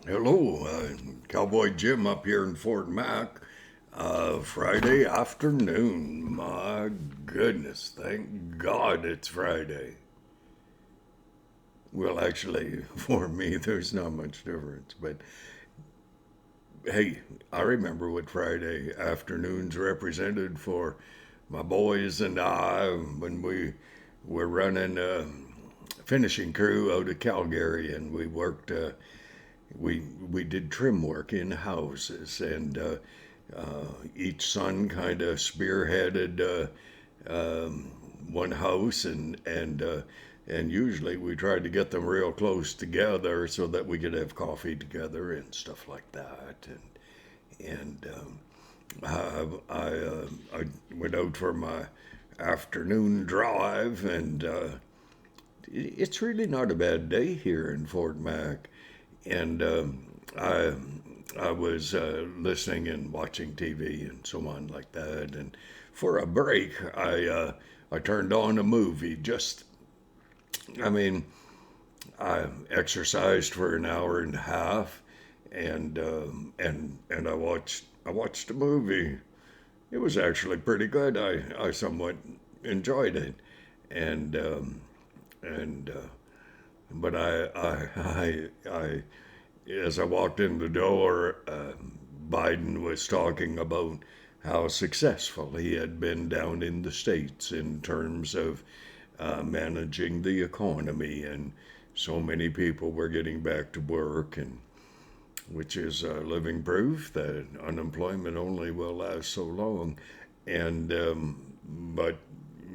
Hello, Cowboy Jim up here in Fort Mac. Friday afternoon. My goodness, thank God it's Friday. Well, actually, for me, there's not much difference. But hey, I remember what Friday afternoons represented for my boys and I when we were running a finishing crew out of Calgary, and we worked. We did trim work in houses, and each son kind of spearheaded one house, and usually we tried to get them real close together so that we could have coffee together and stuff like that. And I went out for my afternoon drive, and it's really not a bad day here in Fort Mac. And I I was listening and watching TV and so on like that. And for a break, I turned on a movie. I mean, I exercised for an hour and a half, and I watched a movie. It was actually pretty good. I somewhat enjoyed it, and and but I as I walked in the door, Biden was talking about how successful he had been down in the States in terms of managing the economy, and so many people were getting back to work, and which is living proof that unemployment only will last so long, and but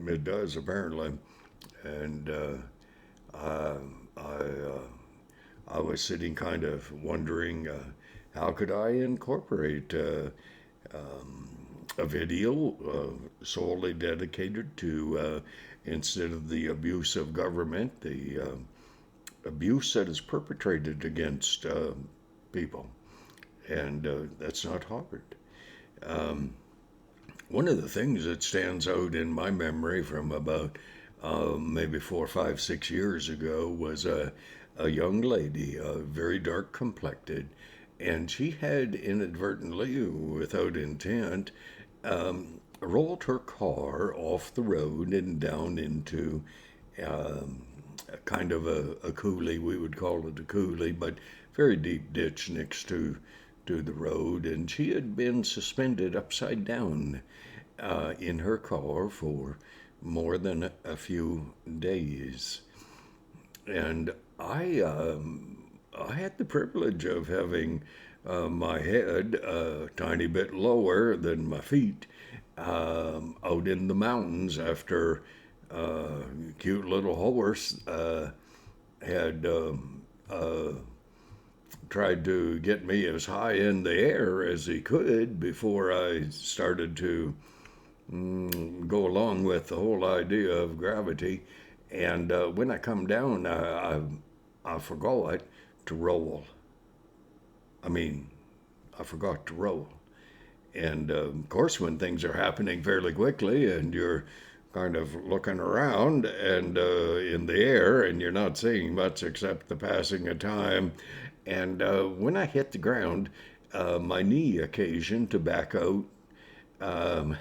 it does apparently, and I, I I was sitting kind of wondering how could I incorporate a video solely dedicated to instead of the abuse of government, the abuse that is perpetrated against people, and that's not hard. Um, One of the things that stands out in my memory from about maybe 4, 5, 6 years ago was a young lady, very dark complected, and she had inadvertently, without intent, rolled her car off the road and down into kind of a coulee. We would call it a coulee, but very deep ditch next to the road, and she had been suspended upside down in her car for more than a few days. And I had the privilege of having my head a tiny bit lower than my feet out in the mountains after a cute little horse had tried to get me as high in the air as he could before I started to go along with the whole idea of gravity. And when I come down, I forgot to roll. I mean, I forgot to roll. And of course, when things are happening fairly quickly and you're kind of looking around and in the air and you're not seeing much except the passing of time. And when I hit the ground, my knee occasioned to back out. um,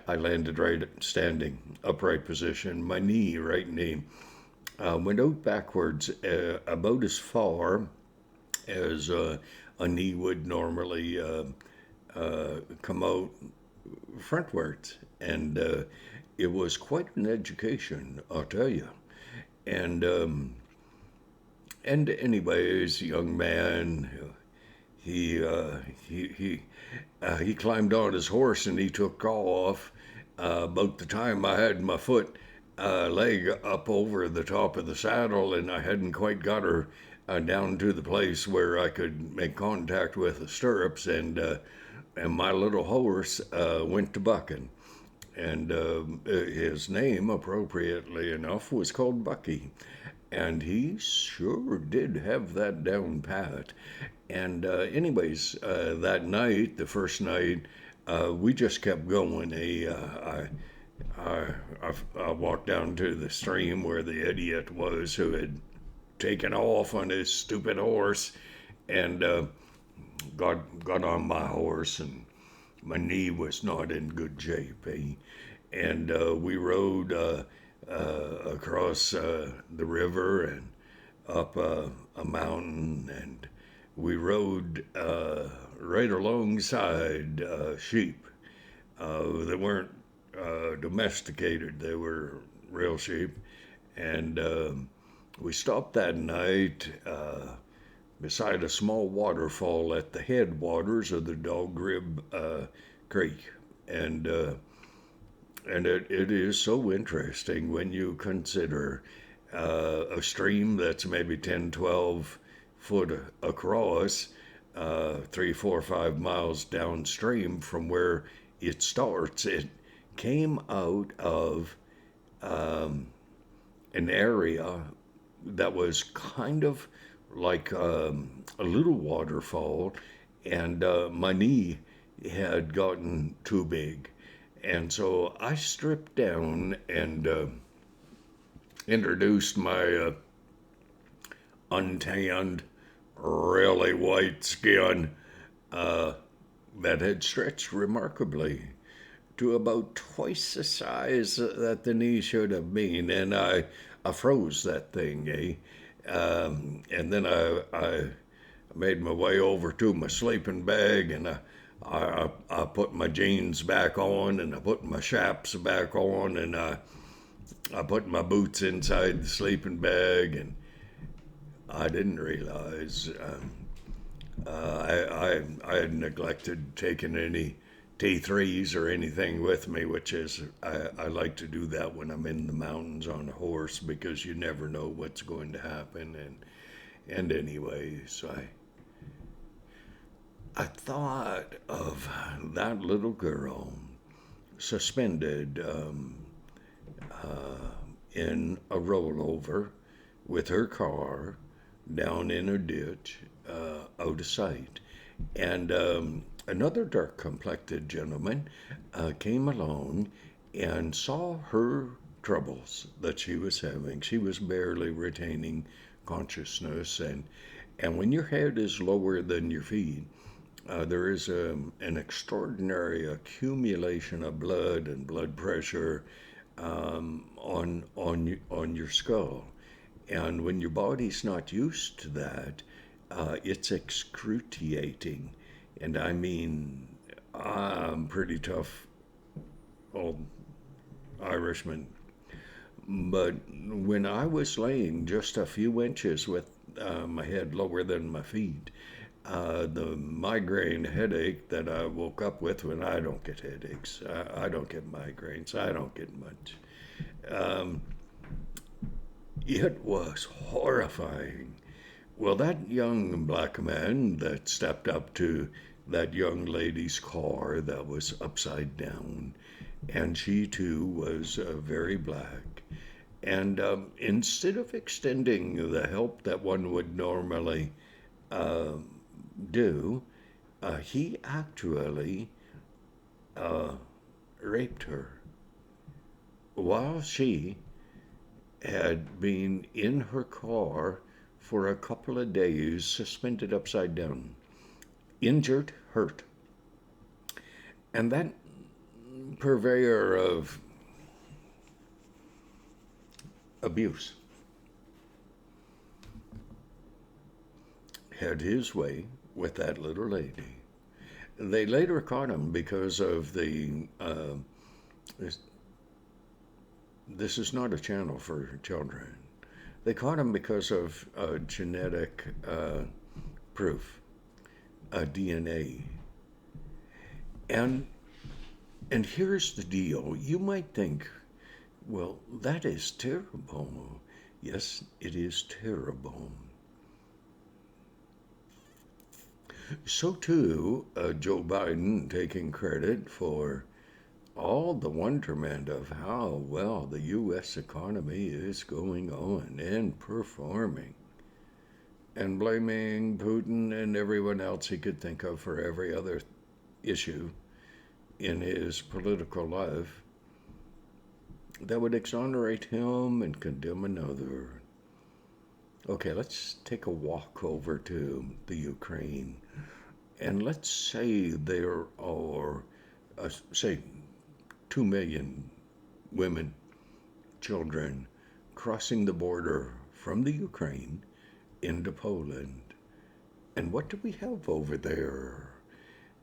I landed right standing, upright position. My knee, right knee, went out backwards about as far as a knee would normally come out frontwards. And it was quite an education, I'll tell you. And and anyways, young man, he uh, he he he climbed on his horse and he took off. About the time I had my foot leg up over the top of the saddle, and I hadn't quite got her down to the place where I could make contact with the stirrups, and my little horse went to bucking. And his name, appropriately enough, was called Bucky. And he sure did have that down pat. And anyways, that night, the first night, we just kept going. I walked down to the stream where the idiot was who had taken off on his stupid horse, and got on my horse, and my knee was not in good shape. And we rode across the river and up a mountain, and we rode right alongside sheep. They weren't domesticated; they were real sheep, and we stopped that night beside a small waterfall at the headwaters of the Dog Rib Creek, and it is so interesting when you consider a stream that's maybe 10, 12 foot across, 3, 4, 5 miles downstream from where it starts. It came out of an area that was kind of like a little waterfall, and my knee had gotten too big. And so I stripped down and introduced my untanned, really white skin that had stretched remarkably to about twice the size that the knee should have been. And I froze that thing, and then I made my way over to my sleeping bag, and I put my jeans back on, and I put my chaps back on, and I put my boots inside the sleeping bag, and I didn't realize I had neglected taking any T3s or anything with me, which is, I like to do that when I'm in the mountains on a horse, because you never know what's going to happen. And anyways, I thought of that little girl suspended in a rollover with her car down in a ditch out of sight. And another dark complected gentleman came along and saw her troubles that she was having. She was barely retaining consciousness, and when your head is lower than your feet, there is an extraordinary accumulation of blood and blood pressure on your skull. And when your body's not used to that, it's excruciating. And I mean, I'm pretty tough old Irishman. But when I was laying just a few inches with my head lower than my feet, the migraine headache that I woke up with, when I don't get headaches, I don't get migraines, I don't get much. It was horrifying. Well, that young black man that stepped up to that young lady's car that was upside down, and she too was very black. And instead of extending the help that one would normally uh, do, he actually raped her while she had been in her car for a couple of days, suspended upside down, injured, hurt. And that purveyor of abuse had his way with that little lady. They later caught him because of the. This is not a channel for children. They caught him because of genetic proof, DNA. And here's the deal. You might think, well, that is terrible. Yes, it is terrible. So too, Joe Biden taking credit for all the wonderment of how well the U.S. economy is going on and performing, and blaming Putin and everyone else he could think of for every other issue in his political life that would exonerate him and condemn another. Okay, let's take a walk over to the Ukraine, and let's say there are, say, 2 million women, children crossing the border from the Ukraine into Poland. And what do we have over there?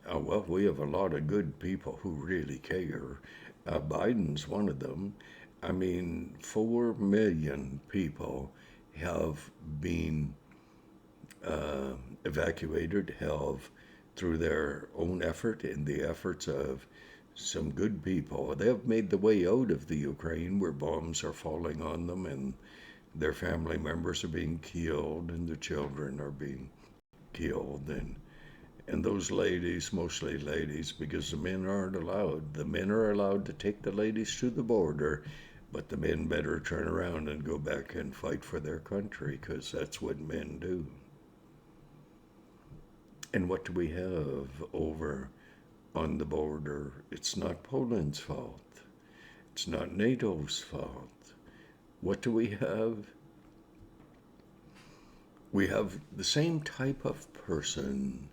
Well, we have a lot of good people who really care. Biden's one of them. I mean, 4 million people have been evacuated, have, through their own effort and the efforts of some good people, they have made the way out of the Ukraine where bombs are falling on them and their family members are being killed and their children are being killed. And those ladies, mostly ladies, because the men aren't allowed. The men are allowed to take the ladies to the border, but the men better turn around and go back and fight for their country, because that's what men do. And what do we have over on the border? It's not Poland's fault. It's not NATO's fault. What do we have? We have the same type of person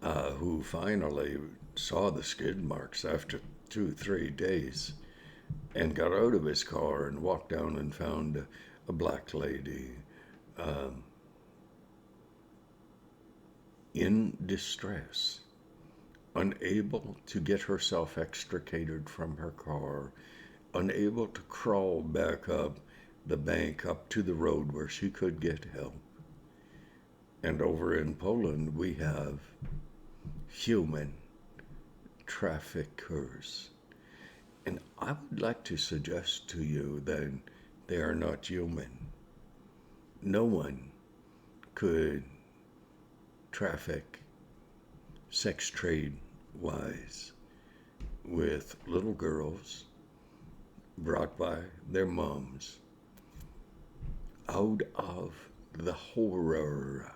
who finally saw the skid marks after 2, 3 days and got out of his car and walked down and found a black lady in distress, unable to get herself extricated from her car, unable to crawl back up the bank up to the road where she could get help. And over in Poland, we have human traffickers. And I would like to suggest to you that they are not human. No one could traffic sex trade wise with little girls brought by their moms out of the horror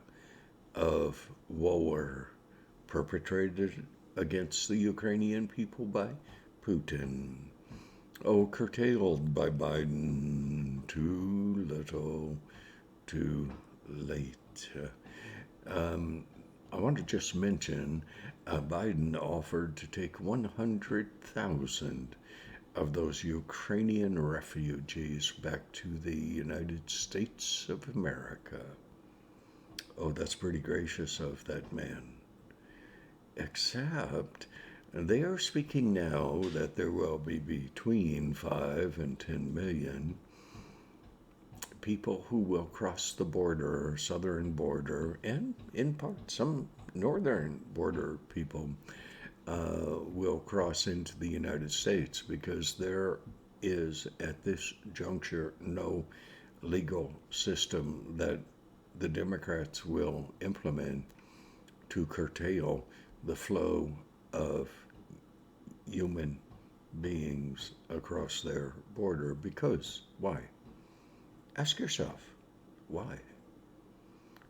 of war perpetrated against the Ukrainian people by Putin. Oh, curtailed by Biden. Too little, too late. I want to just mention Biden offered to take 100,000 of those Ukrainian refugees back to the United States of America. Oh, that's pretty gracious of that man. Except they are speaking now that there will be between 5 and 10 million people who will cross the border, southern border, and in part some northern border people will cross into the United States because there is at this juncture no legal system that the Democrats will implement to curtail the flow of human beings across their border. Because why? Ask yourself, why?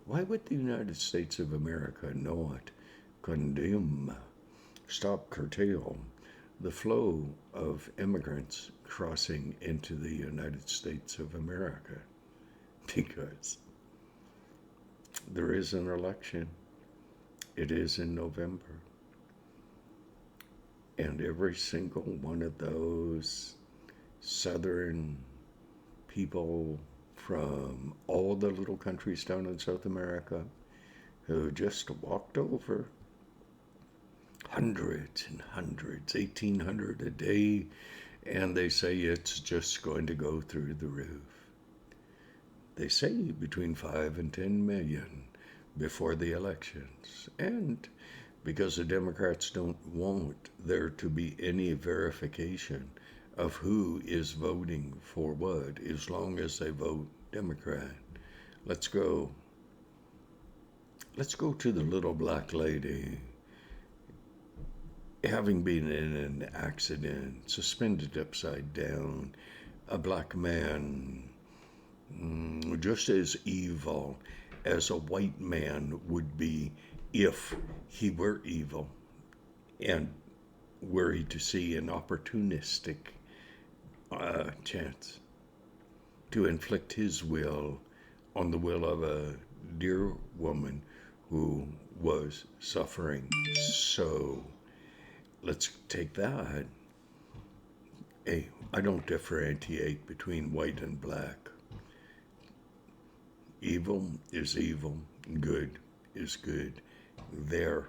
Why would the United States of America not condemn, stop, curtail the flow of immigrants crossing into the United States of America? Because there is an election. It is in November. And every single one of those southern people from all the little countries down in South America who just walked over, hundreds and hundreds, 1,800 a day, and they say it's just going to go through the roof. They say between 5 and 10 million before the elections. And because the Democrats don't want there to be any verification of who is voting for what, as long as they vote Democrat. Let's go to the little black lady having been in an accident, suspended upside down, a black man just as evil as a white man would be if he were evil, and were he to see an opportunistic chance to inflict his will on the will of a dear woman who was suffering. So let's take that. Hey, I don't differentiate between white and black. Evil is evil, good is good. There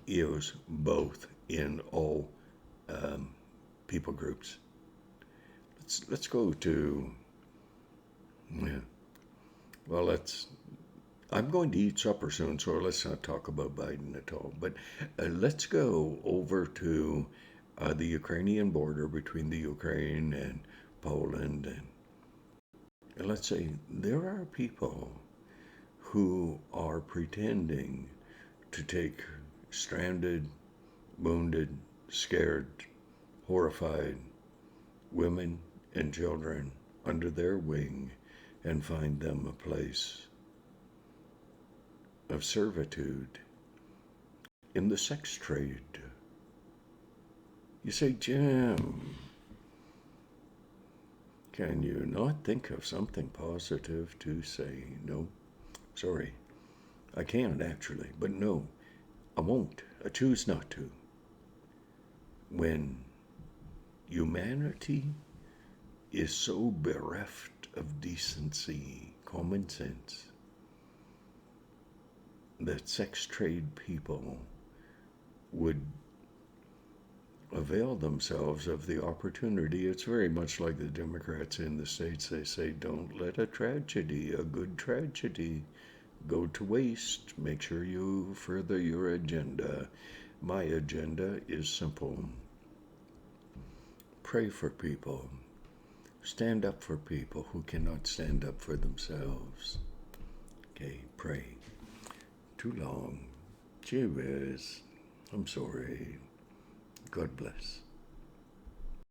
is both in all people groups. Let's go to, yeah. Well, I'm going to eat supper soon, so let's not talk about Biden at all. But let's go over to the Ukrainian border between the Ukraine and Poland, and let's say there are people who are pretending to take stranded, wounded, scared, horrified women and children under their wing and find them a place of servitude in the sex trade. You say, Jim, can you not think of something positive to say? No, sorry. I can actually, but no, I won't. I choose not to. When humanity is so bereft of decency, common sense, that sex trade people would avail themselves of the opportunity. It's very much like the Democrats in the States. They say, don't let a tragedy, a good tragedy, go to waste. Make sure you further your agenda. My agenda is simple. Pray for people. Stand up for people who cannot stand up for themselves. Okay, pray. Too long. Gee whiz. I'm sorry. God bless.